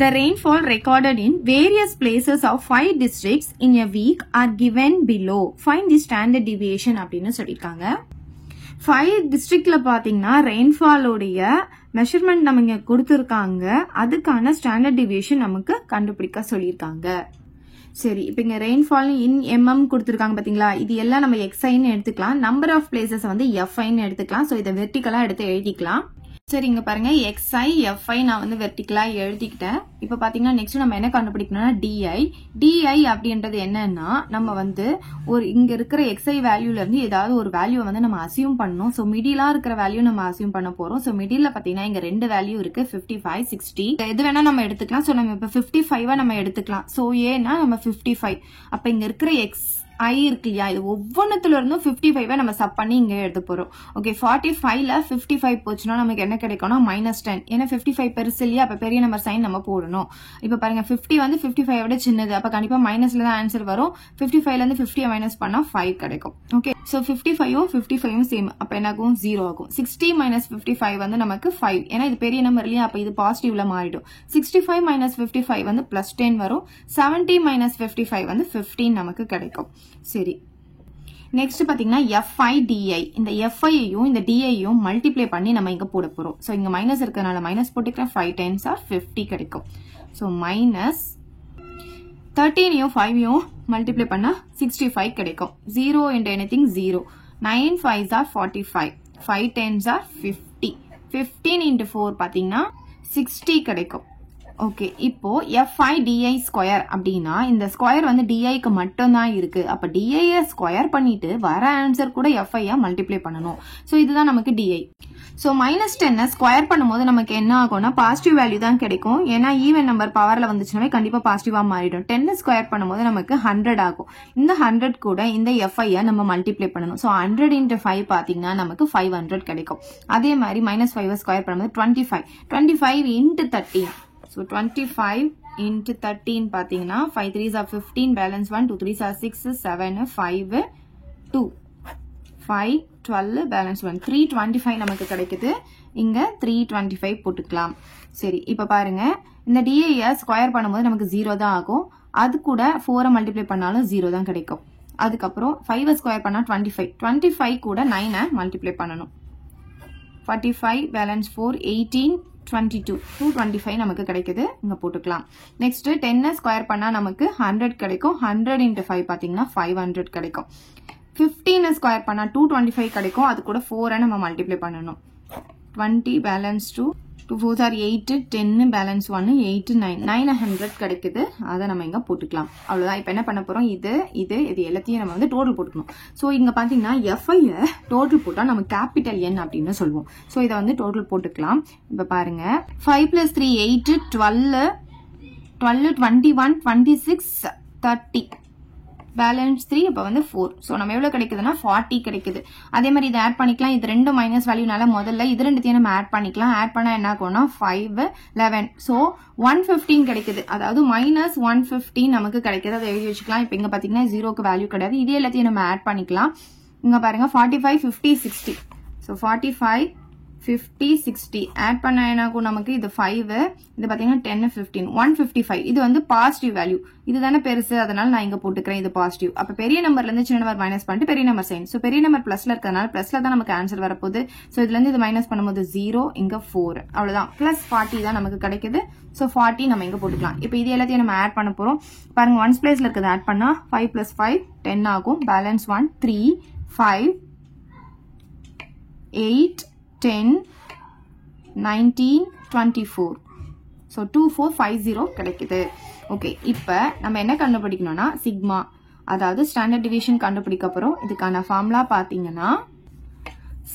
The rainfall recorded in various places of 5 districts in a week are given below. Find the standard deviation அப்படின்னு சொல்லிருக்காங்க. 5 districtல பாத்தீங்கன்னா rainfall உடைய measurement நமக்கு கொடுத்திருக்காங்க. அதுக்கான ஸ்டாண்டர்ட் டிவியேஷன் நமக்கு கண்டுபிடிக்க சொல்லியிருக்காங்க. சரி, இப்போ இங்க ரெயின்ஃபால் இன் mm கொடுத்திருக்காங்க பாத்தீங்களா? இது எல்லாம் நம்ம xi-ன்னு எடுத்துக்கலாம். நம்பர் ஆஃப் பிளேசஸ் வந்து fi-ன்னு எடுத்துக்கலாம். சோ இதை வெர்டிகலா எடுத்து எழுதிக்கலாம். சரி, இங்க பாருங்க xi fi நான் வந்து வெர்டிகலா எழுதிக்கிட்டேன். இப்ப பாத்தீங்கன்னா நெக்ஸ்ட் நம்ம என்ன கண்டுபிடிக்கணும்னா di அப்படின்றது என்னன்னா நம்ம வந்து ஒரு இங்க இருக்கிற xi வேல்யூல இருந்து ஏதாவது ஒரு வேல்யூ வந்து நம்ம அசியூம் பண்ணணும். சோ மிடிலா இருக்கிற வேல்யூ நம்ம அசியூம் பண்ண போறோம். சோ மிடில்ல பாத்தீங்கன்னா இங்க ரெண்டு வேல்யூ இருக்கு, 55 60. எது வேணா நம்ம எடுத்துக்கலாம். சோ நம்ம இப்ப 55 நம்ம எடுத்துக்கலாம். சோ ஏன்னா நம்ம 55 அப்ப இங்க இருக்கிற i இருக்கு இல்லையா, இது ஒவ்வொன்னுல இருந்தும் 55 நம்ம சப் பண்ணி இங்க எழுத போறோம். ஓகே, 45ல 55 போச்சுன்னா நமக்கு என்ன கிடைக்கும்னா -10. ஏன்னா 55 பெருசு இல்லையா, அப்ப பெரிய நம்பர் சைன் நம்ம போடணும். இப்ப பாருங்க 50 வந்து 55 விட சின்னது, அப்ப கண்டிப்பா மைனஸ்ல தான் ஆன்சர் வரும். 55ல இருந்து 50 மைனஸ் பண்ணா 5 கிடைக்கும். ஓகே, சோ 55ம் சேம், அப்ப என்ன ஆகும் 0 ஆகும். 60 - 55 வந்து நமக்கு 5, ஏன்னா இது பெரிய நம்பர் இல்லையா, அப்ப இது பாசிட்டிவ்ல மாறிடும். 65 - 55 வந்து +10 வரும். 70 - 55 வந்து 15 நமக்கு கிடைக்கும். சரி, நெக்ஸ்ட் பாத்தீங்கன்னா fi di. இந்த fi-யும் இந்த di-யும் மல்டிப்ளை பண்ணி நம்ம இங்க போட போறோம். சோ இங்க மைனஸ் இருக்கறனால மைனஸ் போட்டுக்கிறேன். 5 times are 50 கிடைக்கும். சோ மைனஸ் 13யும் 5யும் மல்டிப்ளை பண்ணா 65 கிடைக்கும். 0 into anything 0. 9 5s are 45. 5 10s are 50. 15 into 4 பாத்தீங்கன்னா 60 கிடைக்கும். ஓகே, இப்போ fi di ஸ்கொயர் அப்படின்னா இந்த ஸ்கொயர் வந்து diக்கு மட்டும் தான் இருக்கு. அப்ப di ஸ்கொயர் பண்ணிட்டு வர ஆன்சர் கூட fi மல்டிப்ளை பண்ணணும். சோ இதுதான் நமக்கு di. சோ -10 ஸ்கொயர் பண்ணும்போது நமக்கு என்ன ஆகும்னா பாசிட்டிவ் வேல்யூ தான் கிடைக்கும். ஏன்னா ஈவன் நம்பர் பவர்ல வந்துச்சுனாவே கண்டிப்பா பாசிட்டிவா மாறிடும். 10 ஸ்கொயர் பண்ணும்போது நமக்கு 100 ஆகும். இந்த 100 கூட இந்த fi நம்ம மல்டிப்ளை பண்ணணும். சோ 100 into 5 பாத்தீங்கன்னா நமக்கு 500 கிடைக்கும். அதே மாதிரி -5 ஸ்கொயர் பண்ணும்போது 25 into 13. So 25 into 13 பாத்தீங்கன்னா 5 3s are 15, balance 1, 2 3s are 6, 7, 5, 2, 5, 12, balance 1, 325 நமக்கு கிடைக்குது. இங்க 325 போட்டுக்கலாம். சரி, இப்ப பாருங்க இந்த di ஸ்கொயர் பண்ணும்போது நமக்கு 0 தான் ஆகும். அது கூட 4 மல்டிப்ளை பண்ணாலும் 0 தான் கிடைக்கும். அதுக்கப்புறம் 5 ஸ்கொயர் பண்ணா 25 கூட 9 மல்டிப்ளை பண்ணணும். 45, balance 4, 18, 22, 225 நமக்கு கிடைக்குது. இங்க போட்டுக்கலாம். நெக்ஸ்ட் 10 ஸ்கொயர் பண்ணா நமக்கு 100 கிடைக்கும். 100 into 5 பாத்தீங்கன்னா 500 கிடைக்கும். 15 ஸ்கொயர் பண்ணா 225 கிடைக்கும். அது கூட 4 நம்ம மல்டிப்ளை பண்ணணும். 20, balance 2, 2 4s are 8, 10, balance 1, 8, 9, 900 கிடைக்குது. அதை நம்ம இங்க போட்டுக்கலாம். அவ்வளவுதான். இப்ப என்ன பண்ண போறோம், இது எல்லாத்தையும் நம்ம வந்து டோட்டல் போட்டுக்கணும். சோ இங்க பாத்தீங்கன்னா fi டோட்டல் போட்டா நம்ம கேபிட்டல் N அப்படின்னு சொல்லுவோம். சோ இதை வந்து டோட்டல் போட்டுக்கலாம். இப்ப பாருங்க 5 + 3 8, 12, 21, 26, 30, பேலன்ஸ் 3, அப்ப வந்து 4. சோ நம்ம எவ்வளவு கிடைக்குதுன்னா 40 கிடைக்குது. அதே மாதிரி இதை ஆட் பண்ணிக்கலாம். இது ரெண்டும் மைனஸ் வேல்யூனால முதல்ல இது ரெண்டுத்தையும் நம்ம ஆட் பண்ணிக்கலாம். ஆட் பண்ணா என்ன ஆகும்னா 5 11. சோ 115 கிடைக்குது. அதாவது -115 நமக்கு கிடைக்குது. அதை எழுதி வச்சுக்கலாம். இப்ப இங்க பாத்தீங்கன்னா 0க்கு வேல்யூ கிடையாது. இதே எல்லாத்தையும் நம்ம ஆட் பண்ணிக்கலாம். இங்க பாருங்க 45 50 60. சோ 45 50 60 ஆட் பண்ண என்ன ஆகும் நமக்கு, இது 5, இது பாத்தீங்கன்னா 10 15 155. இது வந்து பாசிட்டிவ் வேல்யூ. இதுதானே பெருசு, அதனால நான் இங்க போட்டுக்கிறேன் இது பாசிட்டிவ். அப்ப பெரிய நம்பர்ல இருந்து சின்ன நம்பர் மைனஸ் பண்ணிட்டு பெரிய நம்பர் சைன். சோ பெரிய நம்பர் பிளஸ்ல இருக்கறனால பிளஸ்ல தான் நமக்கு ஆன்சர் வரப்போகுது. சோ இதுல இருந்து இது மைனஸ் பண்ணும்போது 0, இங்க 4. அவ்வளவுதான். பிளஸ் 40 தான் நமக்கு கிடைக்குது. சோ 40 நம்ம இங்க போட்டுக்கலாம். இப்ப இது எல்லாத்தையும் நம்ம ஆட் பண்ண போறோம். பாருங்க 1s பிளேஸ்ல இருக்கிறத ஆட் பண்ணா 5 + 5 10 ஆகும். பேலன்ஸ் 1 3 5 8 10 19 24. so 2450 கிடைக்குது. ஓகே, இப்ப நம்ம என்ன கண்டுபிடிக்கணும்னா சிக்மா, அதாவது ஸ்டாண்டர்ட் டிவிஷன் கண்டுபிடிக்க போறோம். இதுக்கான ஃபார்முலா பாத்தீங்கன்னா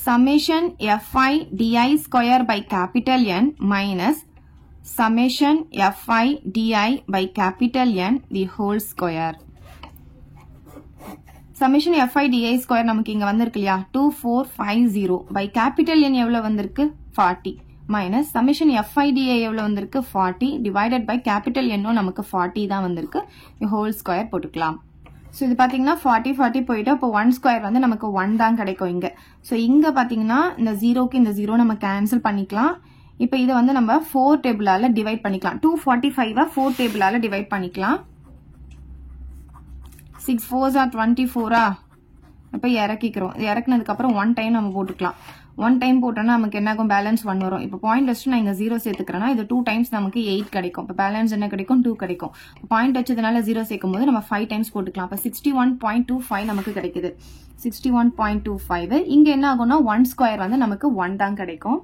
summation fi di square by capital N minus summation fi di by capital N the whole square. summation fi di square நமக்கு இங்க வந்திருக்கு இல்லையா 2450 by capital N எவ்வளவு வந்திருக்கு 40 minus summation fi di எவ்வளவு வந்திருக்கு 40 divided by capital N நமக்கு 40 தான் வந்திருக்கு. whole square போட்டுக்கலாம். சோ இது பாத்தீங்கன்னா 40 40 போயிட்டு அப்போ 1 ஸ்கொயர் வந்து நமக்கு 1 தான் கிடைக்கும் இங்க. சோ இங்க பாத்தீங்கன்னா இந்த 0க்கு இந்த 0 நம்ம கேன்சல் பண்ணிக்கலாம். இப்போ இதை வந்து நம்ம 4 டேபிளால டிவைட் பண்ணிக்கலாம். 245 4 டேபிளால டிவைட் பண்ணிக்கலாம். 6 4s are 24. இப்போ இறக்கிக்கிறோம். இறக்குனதுக்கு அப்புறம் 1 டைம் நம்ம போட்டுக்கலாம். 1 டைம் போட்டோம்னா நமக்கு என்ன ஆகும், பேலன்ஸ் 1 வரும். இப்போ பாயிண்ட் வச்சு நான் இங்க 0 சேர்த்துக்கிறேன்னா இது 2 டைம்ஸ் நமக்கு 8 கிடைக்கும். இப்போ பேலன்ஸ் என்ன கிடைக்கும், 2 கிடைக்கும். பாயிண்ட் வச்சதுனால 0 சேர்க்கும் போது நம்ம 5 டைம்ஸ் போட்டுக்கலாம். அப்போ 61.25 நமக்கு கிடைக்குது. 61.25 இங்க என்ன ஆகும்னா 1 ஸ்கொயர் வந்து நமக்கு 1 தான் கிடைக்கும்.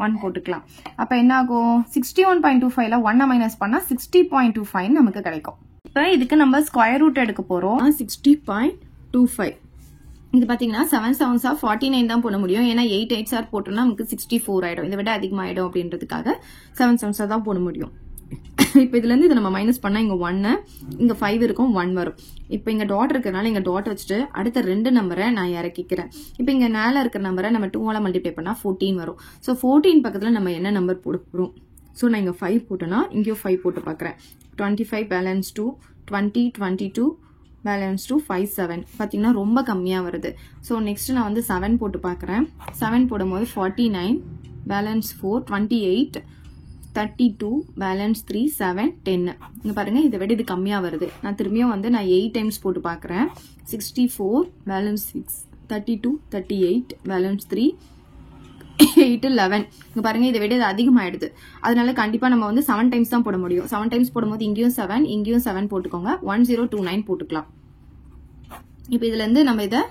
1 போட்டுக்கலாம். அப்ப என்ன ஆகும், 61.25ல 1 மைனஸ் பண்ணா 60.25 நமக்கு கிடைக்கும். இப்ப இதுக்கு நம்ம ஸ்கொயர் ரூட் எடுக்க போறோம். 60.25 இது பாத்தீங்கன்னா 7 7s are 49 தான் போட முடியும். ஏன்னா 8 8s are போட்டோம்னா நமக்கு 64 ஆயிடும். இதை விட அதிகமாயிடும் அப்படின்றதுக்காக 7 7s தான் போட முடியும். இப்ப இதுல இருந்து இதை நம்ம மைனஸ் பண்ணா இங்க 1 இங்க 5 இருக்கும், 1 வரும். இப்ப இங்க டாட் இருக்கிறதுனால இங்க டாட் வச்சுட்டு அடுத்த 2 நம்பரை நான் இறக்கிக்கிறேன். இப்ப இங்க மேல இருக்கிற நம்பரை நம்ம 2ஆல மல்டிப்ளை பண்ணா 14 வரும். சோ 14 பக்கத்துல நம்ம என்ன நம்பர் போட போறோம். சோ நான் இங்க 5 போட்டேன்னா இங்கேயும் 5 போட்டு பாக்குறேன். 25 பேலன்ஸ் 2, 20 22 பேலன்ஸ் 2, 5 7 பாத்தீங்கன்னா ரொம்ப கம்மியா வருது. சோ நெக்ஸ்ட் நான் வந்து 7 போட்டு பாக்குறேன். 7 போடும்போது 49 பேலன்ஸ் 4, 28 32 பேலன்ஸ் 3 7 10. இங்க பாருங்க இதை விட இது கம்மியா வருது. நான் திரும்பியும் வந்து நான் 8 டைம்ஸ் போட்டு பாக்குறேன். 64 பேலன்ஸ் 6 32 38 பேலன்ஸ் 3 8 11. இங்க பாருங்க இதை விட இது அதிகமாயிடுது. அதனால கண்டிப்பா நம்ம வந்து 7 டைம்ஸ் தான் போட முடியும். 7 டைம்ஸ் போடும்போது இங்கேயும் 7 இங்கேயும் 7 போட்டுக்கோங்க. 1029 போட்டுக்கலாம். இப்ப இதுல இருந்து நம்ம இதை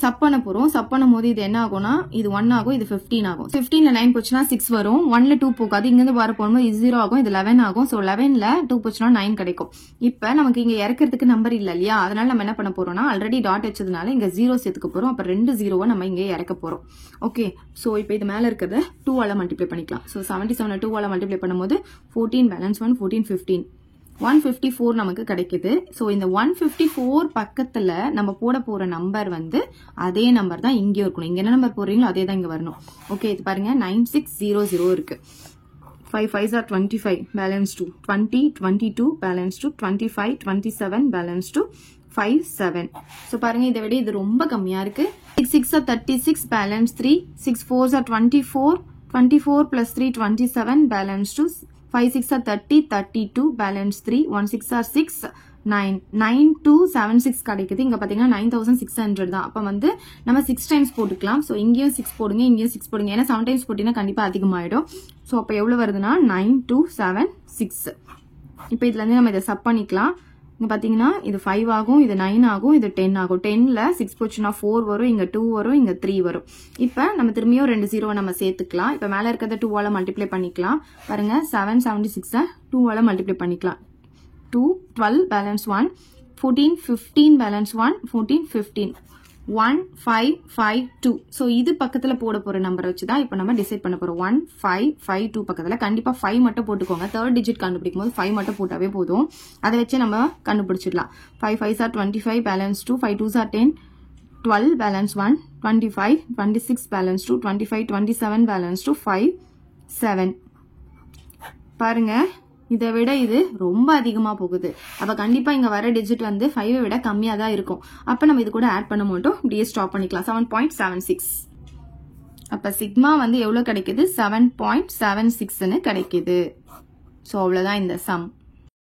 சப் பண்ண போறோம். சப் பண்ணும் போது இது என்ன ஆகும்னா இது 1 ஆகும், இது 15 ஆகும். 15ல 9 போச்சுன்னா 6 வரும். 1ல 2 போகாது. இங்க இருந்து வர போகும்போது இது 0 ஆகும், இது 11 ஆகும். சோ 11ல 2 போச்சுன்னா 9 கிடைக்கும். இப்ப நமக்கு இங்க இறக்கிறதுக்கு நம்பர் இல்ல இல்லையா, அதனால நம்ம என்ன பண்ண போறோம்னா ஆல்ரெடி டாட் வச்சதுனால இங்க 0 சேர்த்துக்க போறோம். அப்ப 2 0 நம்ம இங்க இறக்க போறோம். ஓகே, சோ இப்ப இது மேல இருக்கிறத 2ஆல மல்டிப்ளை பண்ணிக்கலாம். சோ 77 2ஆல மல்டிப்ளை பண்ணும்போது 14 பேலன்ஸ் 1 14 15 154 நமக்கு கிடைக்குது. சோ இந்த 154 பக்கத்துல நம்ம போட போற நம்பர் வந்து அதே நம்பர் தான் இங்கே இருக்கணும். இங்க என்ன நம்பர் போடுறீங்களோ அதே தான் இங்க வரணும். ஓகே, இது பாருங்க 9600 இருக்கு. 5 5s are 25 balance 2, 20 22 balance 2, 25 27 balance 2, 5 7. So பாருங்க இதை விட இது ரொம்ப கம்மியா இருக்கு. 6 6 are 36 balance 3, 6 4s are 24 24 plus 3 27 balance 2, 5 6 are 30 32 balance 3, 1 6 are 6 9 9276 கிடைக்குது. இங்க பாத்தீங்கன்னா 9600 தான். அப்ப வந்து நம்ம 6 டைம்ஸ் போட்டுக்கலாம். சோ இங்கேயும் 6 போடுங்க, இங்கேயும் 6 போடுங்க. ஏன்னா 7 டைம்ஸ் போட்டீங்கன்னா கண்டிப்பா அதிகமாயிடும். சோ அப்ப எவ்வளவு வருதுன்னா 9276. இப்ப இதுல இருந்து நம்ம இதை சப் பண்ணிக்கலாம். இங்க பாத்தீங்கன்னா இது 5 ஆகும், இது 9 ஆகும், இது 10 ஆகும். 10ல 6 போச்சுன்னா 4 வரும், இங்க 2 வரும், இங்க 3 வரும். இப்ப நம்ம திரும்பியும் 2 0 நம்ம சேர்த்துக்கலாம். இப்ப மேல இருக்கிறத 2ஆல மல்டிப்ளை பண்ணிக்கலாம். பாருங்க 776 2ஆல மல்டிப்ளை பண்ணிக்கலாம். 2 12 பேலன்ஸ் 1 14 15 பேலன்ஸ் 1 14 15 1 5 5 2. சோ இது பக்கத்துல போட போற நம்பர் வச்சுதான் இப்ப நம்ம டிசைட் பண்ண போறோம். 1 5 5 2 பக்கத்துல கண்டிப்பா 5 மட்டும் போட்டுக்கோங்க. தேர்ட் டிஜிட் கண்டுபிடிக்கும் போது 5 மட்டும் போட்டாவே போதும். அதை வச்சு நம்ம கண்டுபிடிச்சிடலாம். 5 5s are 25 balance 2, 5 2s are 10 12 balance 1 25 26 balance 2, 25 27 balance 2, 5 7. பாருங்க இதை விட இது ரொம்ப அதிகமா போகுது. அப்ப கண்டிப்பா இங்க வர டிஜிட் வந்து 5 விட கம்மியா தான் இருக்கும். அப்ப நம்ம இது கூட ஆட் பண்ண மாட்டோம், இப்படியே ஸ்டாப் பண்ணிக்கலாம். 7.76. அப்ப சிக்மா வந்து எவ்வளவு கிடைக்குது, 7.76 கிடைக்குது. சோ அவ்வளவுதான் இந்த சம்.